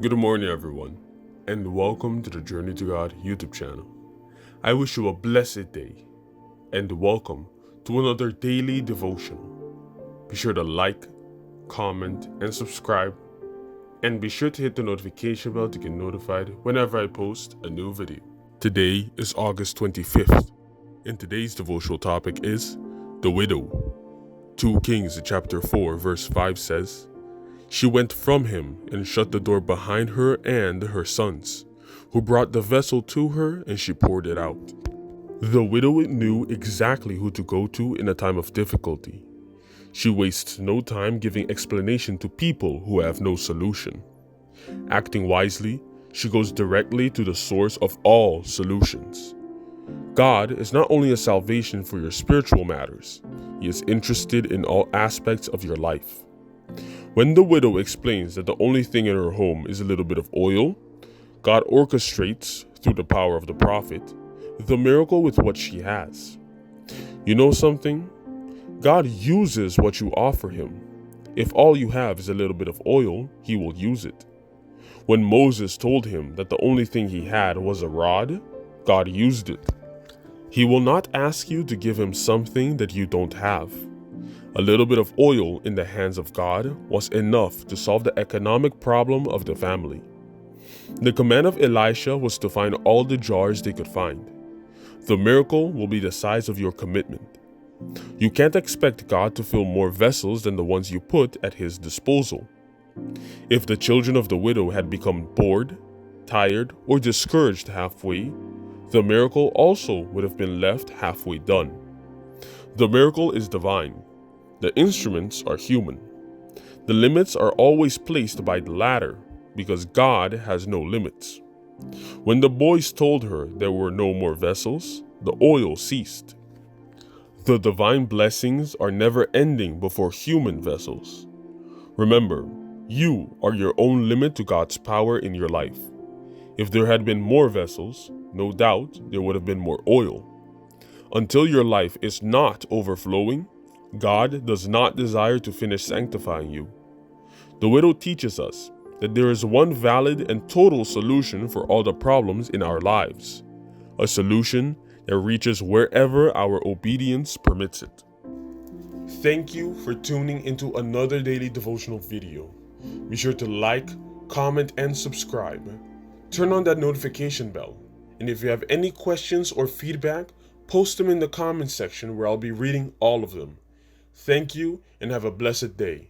Good morning, everyone, and welcome to the Journey to God YouTube channel. I wish you a blessed day, and welcome to another daily devotional. Be sure to like, comment, and subscribe, and be sure to hit the notification bell to get notified whenever I post a new video. Today is August 25th, and today's devotional topic is the widow. 2 Kings chapter 4 verse 5 says, "She went from him and shut the door behind her and her sons, who brought the vessel to her, and she poured it out." The widow knew exactly who to go to in a time of difficulty. She wastes no time giving explanation to people who have no solution. Acting wisely, she goes directly to the source of all solutions. God is not only a salvation for your spiritual matters, He is interested in all aspects of your life. When the widow explains that the only thing in her home is a little bit of oil, God orchestrates, through the power of the prophet, the miracle with what she has. You know something? God uses what you offer Him. If all you have is a little bit of oil, He will use it. When Moses told him that the only thing he had was a rod, God used it. He will not ask you to give Him something that you don't have. A little bit of oil in the hands of God was enough to solve the economic problem of the family. The command of Elisha was to find all the jars they could find. The miracle will be the size of your commitment. You can't expect God to fill more vessels than the ones you put at His disposal. If the children of the widow had become bored, tired, or discouraged halfway, the miracle also would have been left halfway done. The miracle is divine. The instruments are human. The limits are always placed by the latter, because God has no limits. When the boys told her there were no more vessels, the oil ceased. The divine blessings are never ending before human vessels. Remember, you are your own limit to God's power in your life. If there had been more vessels, no doubt there would have been more oil. Until your life is not overflowing, God does not desire to finish sanctifying you. The widow teaches us that there is one valid and total solution for all the problems in our lives, a solution that reaches wherever our obedience permits it. Thank you for tuning into another daily devotional video. Be sure to like, comment, and subscribe. Turn on that notification bell. And if you have any questions or feedback, post them in the comment section where I'll be reading all of them. Thank you and have a blessed day.